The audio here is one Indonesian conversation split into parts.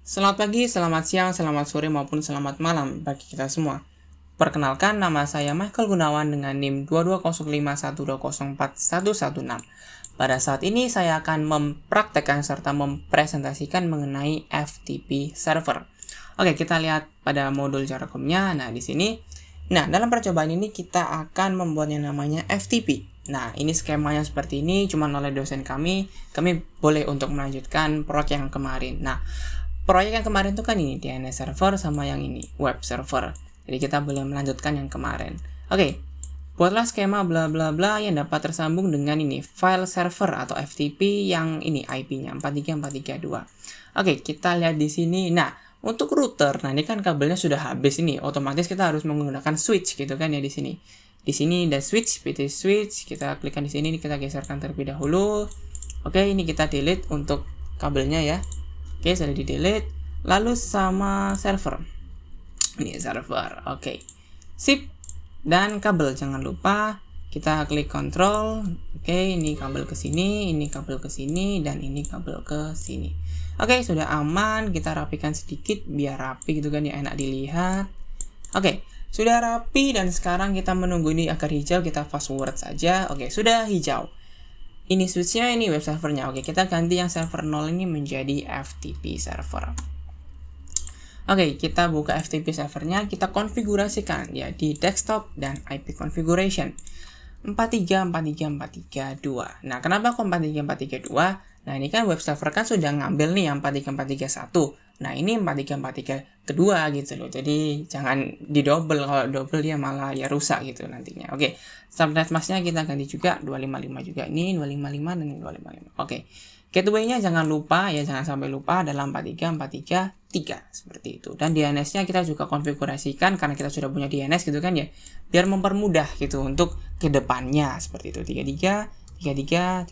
Selamat pagi, selamat siang, selamat sore, maupun selamat malam bagi kita semua. Perkenalkan, nama saya Michael Gunawan dengan NIM 220512041116. Pada saat ini saya akan mempraktekkan serta mempresentasikan mengenai FTP server. Oke, kita lihat pada modul Jargomnya. Nah, di sini. Nah, dalam percobaan ini kita akan membuat yang namanya FTP. Nah, ini skemanya seperti ini, cuman oleh dosen kami boleh untuk melanjutkan proyek yang kemarin. Nah, proyek yang kemarin itu kan ini, DNS server sama yang ini, web server. Jadi kita boleh melanjutkan yang kemarin. Oke, buatlah skema bla bla bla yang dapat tersambung dengan ini, file server atau FTP yang ini IP-nya 43432. Oke, kita lihat di sini. Nah, untuk router, nah ini kan kabelnya sudah habis ini, otomatis kita harus menggunakan switch gitu kan ya di sini. Di sini ada switch, PT switch, kita klikkan di sini, kita geserkan terlebih dahulu. Oke, ini kita delete untuk kabelnya ya. Oke, sudah di delete. Lalu sama server. Ini server. Oke. Sip. Dan kabel jangan lupa kita klik kontrol. Oke, ini kabel ke sini, ini kabel ke sini, dan ini kabel ke sini. Oke, sudah aman. Kita rapikan sedikit biar rapi gitu kan ya, enak dilihat. Oke, sudah rapi dan sekarang kita menunggu ini agar hijau, kita fast forward saja. Oke, sudah hijau. Ini switchnya, ini web servernya. Oke, kita ganti yang server 0 ini menjadi FTP server. Oke, kita buka FTP servernya, kita konfigurasikan ya di desktop dan IP configuration 4343432. Nah, kenapa kok 43432? Nah, ini kan web server kan sudah ngambil nih yang 43431. Nah, ini 43432 kedua gitu loh. Jadi jangan didouble, kalau double dia malah ya rusak gitu nantinya. Oke, subnet masknya kita ganti juga 255 juga, ini 255 dan 255. Oke. Gateway-nya jangan lupa ya, jangan sampai lupa dalam 43433 seperti itu. Dan DNS-nya kita juga konfigurasikan karena kita sudah punya DNS gitu kan ya, biar mempermudah gitu untuk kedepannya seperti itu. 333331.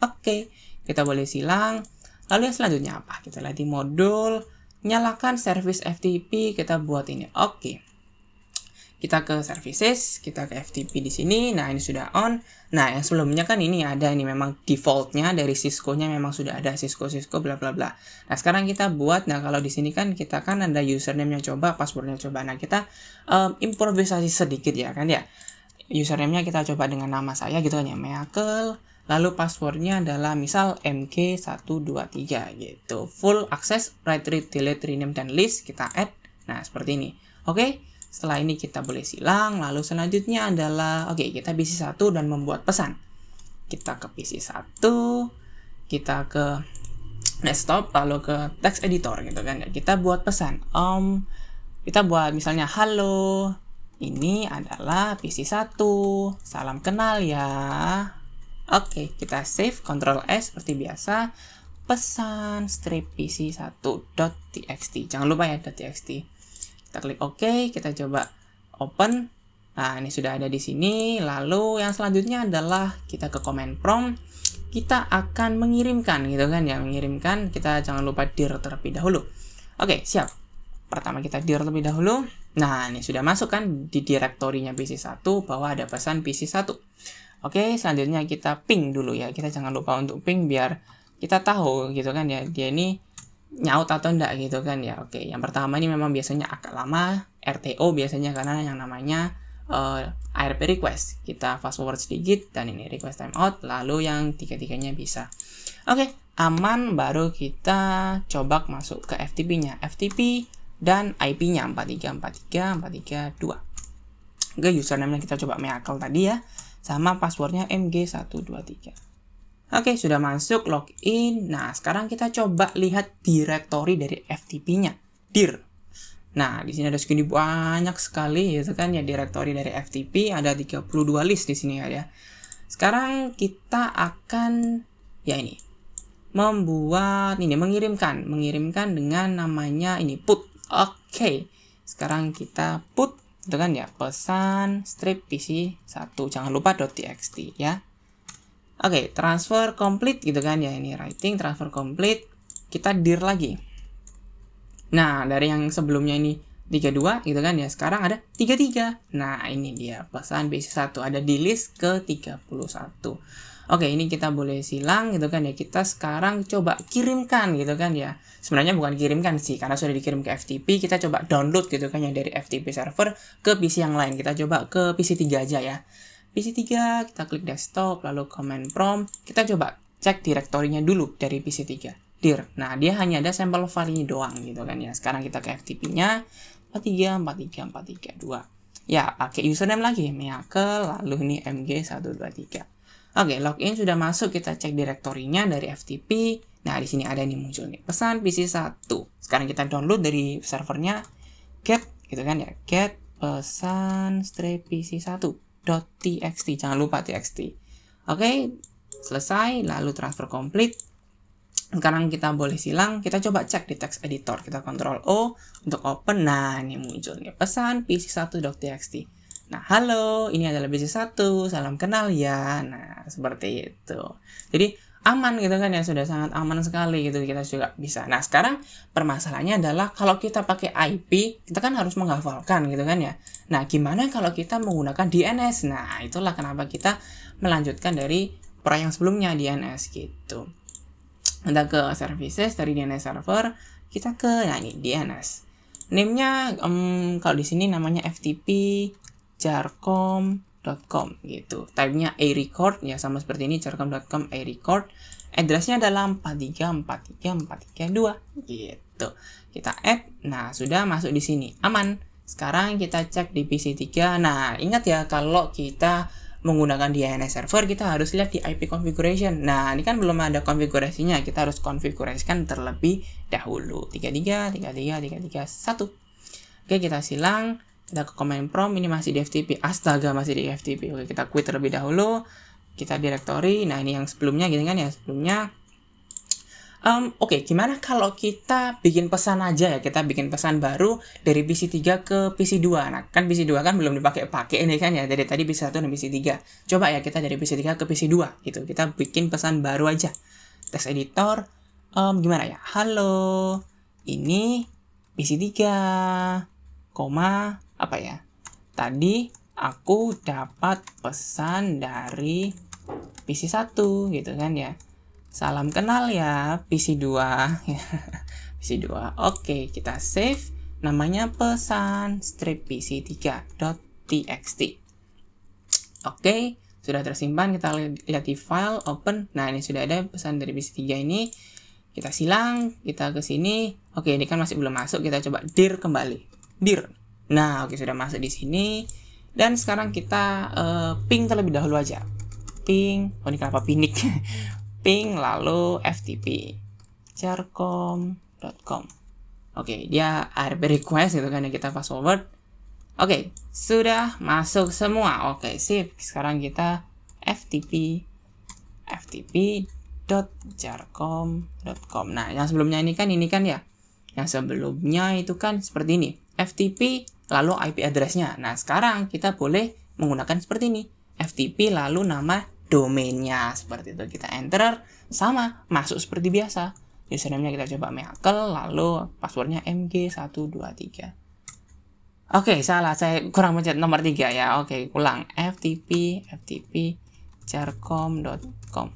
Oke, kita boleh silang. Lalu yang selanjutnya apa? Kita lihat di modul nyalakan service FTP, kita buat ini. Oke. Kita ke services, kita ke FTP di sini. Nah, ini sudah on. Nah, yang sebelumnya kan ini ada, ini memang defaultnya dari Cisco-nya memang sudah ada Cisco bla bla bla. Nah, sekarang kita buat. Nah, kalau di sini kan kita kan ada username-nya coba, password-nya coba. Nah, kita improvisasi sedikit ya kan ya. Username-nya kita coba dengan nama saya gitu kan ya, Michael. Lalu passwordnya adalah misal MG123 gitu. Full access, write, read, delete, rename, dan list kita add. Nah, seperti ini. Oke. Setelah ini kita boleh silang, lalu selanjutnya adalah, oke, kita PC1 dan membuat pesan. Kita ke PC1, kita ke desktop, lalu ke text editor gitu kan. Kita buat pesan, kita buat misalnya, halo, ini adalah PC1, salam kenal ya. Oke, kita save, Ctrl S seperti biasa, pesan strip PC1.txt, jangan lupa ya .txt. Kita klik OK, kita coba open. Nah, ini sudah ada di sini. Lalu yang selanjutnya adalah kita ke command prompt. Kita akan mengirimkan gitu kan ya, mengirimkan. Kita jangan lupa dir terlebih dahulu. Oke, siap. Pertama kita dir terlebih dahulu. Nah, ini sudah masuk kan di direktorinya PC1 bahwa ada pesan PC1. Oke, selanjutnya kita ping dulu ya. Kita jangan lupa untuk ping biar kita tahu gitu kan ya, dia ini nyaut atau enggak gitu kan ya. Oke, yang pertama ini memang biasanya agak lama, RTO biasanya karena yang namanya ARP request. Kita fast forward sedikit dan ini request timeout, lalu yang tiga-tiganya bisa. Oke, aman, baru kita coba masuk ke FTP-nya. FTP dan IP-nya 4343432. Oke, username-nya kita coba Michael tadi ya, sama passwordnya MG123. Oke, sudah masuk, login. Nah, sekarang kita coba lihat direktori dari FTP-nya. Dir. Nah, di sini ada segini banyak sekali, gitu kan ya, direktori dari FTP. Ada 32 list di sini ya. Sekarang kita akan, ya ini, mengirimkan dengan namanya ini, put. Oke, sekarang kita put, itu kan ya, pesan strip PC1. Jangan lupa .txt ya. Oke, transfer complete gitu kan ya, ini writing transfer complete, kita dir lagi. Nah, dari yang sebelumnya ini 32 gitu kan ya, sekarang ada 33. Nah, ini dia pesan PC1 ada di list ke 31. Oke, ini kita boleh silang gitu kan ya. Kita sekarang coba kirimkan gitu kan ya. Sebenarnya bukan kirimkan sih, karena sudah dikirim ke FTP, kita coba download gitu kan ya dari FTP server ke PC yang lain. Kita coba ke PC 3 aja ya. PC 3, kita klik desktop, lalu command prompt. Kita coba cek direktorinya dulu dari PC 3. Dir. Nah, dia hanya ada sampel file ini doang gitu kan ya. Sekarang kita ke FTP-nya 43434332. Ya, pakai username lagi, Meakel, lalu ini mg123. Oke, login sudah masuk, kita cek direktorinya dari FTP. Nah, di sini ada nih muncul nih, pesan PC1. Sekarang kita download dari servernya get gitu kan ya, get pesan PC1.txt, jangan lupa txt. Oke, selesai, lalu transfer complete. Sekarang kita boleh silang, kita coba cek di text editor, kita Ctrl O untuk open. Nah, ini muncul nih pesan PC1.txt. Nah, halo, ini adalah PC1, salam kenal ya. Nah, seperti itu. Jadi, aman gitu kan ya, sudah sangat aman sekali gitu, kita juga bisa. Nah, sekarang permasalahannya adalah kalau kita pakai IP, kita kan harus menghafalkan gitu kan ya. Nah, gimana kalau kita menggunakan DNS? Nah, itulah kenapa kita melanjutkan dari proyek yang sebelumnya, DNS gitu. Kita ke services, dari DNS server, kita ke, nah ini DNS. Name-nya, kalau di sini namanya FTP jarcom.com gitu. Type-nya a-record ya, sama seperti ini, jarcom.com a-record. Address-nya adalah 4343432 gitu. Kita add. Nah, sudah masuk di sini. Aman. Sekarang kita cek di PC 3. Nah, ingat ya, kalau kita menggunakan DNS server, kita harus lihat di IP configuration. Nah, ini kan belum ada konfigurasinya. Kita harus konfigurasikan terlebih dahulu. 333331. Oke, kita silang. Kita ke command prompt, ini masih di FTP. Astaga, masih di FTP. Oke, kita quit terlebih dahulu. Kita directory. Nah, ini yang sebelumnya gitu kan ya, sebelumnya. Oke, gimana kalau kita bikin pesan aja ya, kita bikin pesan baru dari PC 3 ke PC 2. Nah, kan PC 2 kan belum dipakai ini kan ya, dari tadi PC 1 dan PC 3. Coba ya kita dari PC 3 ke PC 2 gitu. Kita bikin pesan baru aja. Text editor, gimana ya? Halo, ini PC 3, apa ya? Tadi aku dapat pesan dari PC 1 gitu kan ya. Salam kenal ya, PC 2. PC 2. Oke, kita save. Namanya pesan PC3.txt. Oke, sudah tersimpan. Kita lihat di file, open. Nah, ini sudah ada pesan dari PC 3 ini. Kita silang, kita ke sini. Oke, ini kan masih belum masuk. Kita coba dir kembali. Dir. Nah, oke, sudah masuk di sini. Dan sekarang kita ping terlebih dahulu aja. Ping. Oh, ini kenapa pinik? Ping, lalu FTP jarcom.com. Oke, dia ARP request gitu kan ya, kita fast forward. Oke, sudah masuk semua. Oke, sip. Sekarang kita ftp.jarcom.com. Nah, yang sebelumnya ini kan ya. Yang sebelumnya itu kan seperti ini. FTP lalu IP address-nya. Nah, sekarang kita boleh menggunakan seperti ini. FTP lalu nama domainnya, seperti itu. Kita enter, sama, masuk seperti biasa. Username-nya kita coba Meakel, lalu passwordnya mg123. Oke, salah, saya kurang mencet nomor 3 ya. Oke, ulang. FTP jarcom.com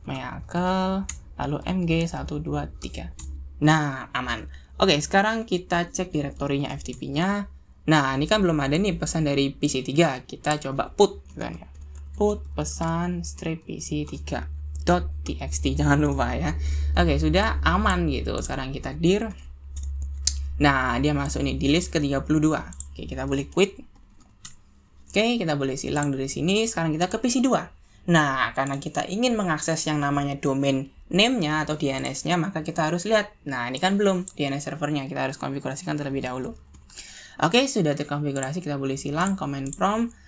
Meakel, lalu mg123. Nah, aman. Oke, sekarang kita cek direktorinya FTP-nya. Nah, ini kan belum ada nih pesan dari PC 3. Kita coba put kan ya. Put pesan PC3.txt, jangan lupa ya. Oke, sudah aman gitu. Sekarang kita dir. Nah, dia masuk nih di list ke-32. Oke, kita boleh quit. Oke, kita boleh silang dari sini. Sekarang kita ke PC 2. Nah, karena kita ingin mengakses yang namanya domain name-nya atau DNS-nya, maka kita harus lihat. Nah, ini kan belum DNS servernya. Kita harus konfigurasikan terlebih dahulu. Oke, sudah terkonfigurasi. Kita boleh silang command prompt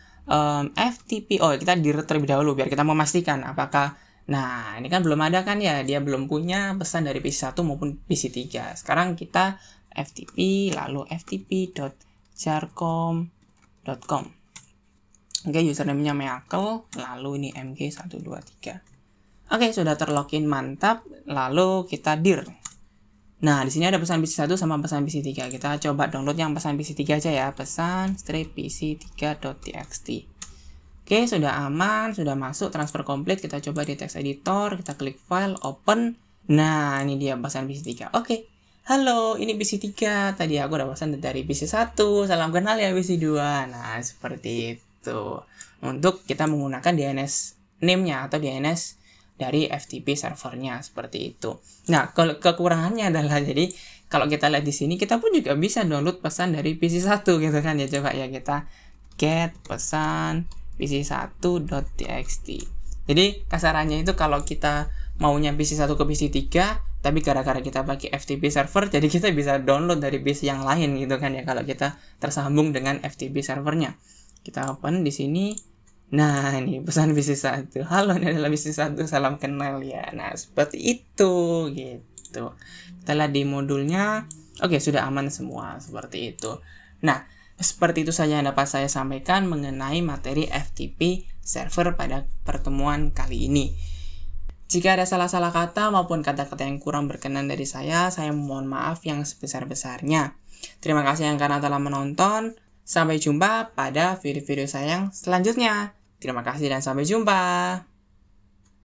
FTP. Oh, kita dir terlebih dahulu biar kita memastikan apakah. Nah, ini kan belum ada kan ya, dia belum punya pesan dari PC 1 maupun PC 3. Sekarang kita FTP lalu ftp.jarcom.com. Oke, username-nya Meakel, lalu ini mg123. Oke, sudah terlogin, mantap. Lalu kita dir. Nah, di sini ada pesan PC 1 sama pesan PC 3. Kita coba download yang pesan PC 3 aja ya. Pesan PC3.txt. Oke, sudah aman, sudah masuk, transfer complete. Kita coba di text editor, kita klik file, open. Nah, ini dia pesan PC3. Oke, halo, ini PC3. Tadi aku udah pesan dari PC1. Salam kenal ya PC2. Nah, seperti itu. Untuk kita menggunakan DNS name-nya atau DNS dari FTP servernya, seperti itu. Nah, kekurangannya adalah, jadi kalau kita lihat di sini, kita pun juga bisa download pesan dari PC1 gitu kan ya. Coba ya, kita get pesan PC1.txt. Jadi kasarannya itu kalau kita maunya PC1 ke PC3, tapi gara-gara kita pakai FTP server, jadi kita bisa download dari PC yang lain gitu kan ya, kalau kita tersambung dengan FTP servernya. Kita open di sini. Nah, ini pesan PC1. Halo, ini adalah PC1, salam kenal ya. Nah, seperti itu gitu. Kita lihat di modulnya. Oke, sudah aman semua seperti itu. Nah, seperti itu saja yang dapat saya sampaikan mengenai materi FTP server pada pertemuan kali ini. Jika ada salah-salah kata maupun kata-kata yang kurang berkenan dari saya mohon maaf yang sebesar-besarnya. Terima kasih yang karena telah menonton. Sampai jumpa pada video-video saya yang selanjutnya. Terima kasih dan sampai jumpa.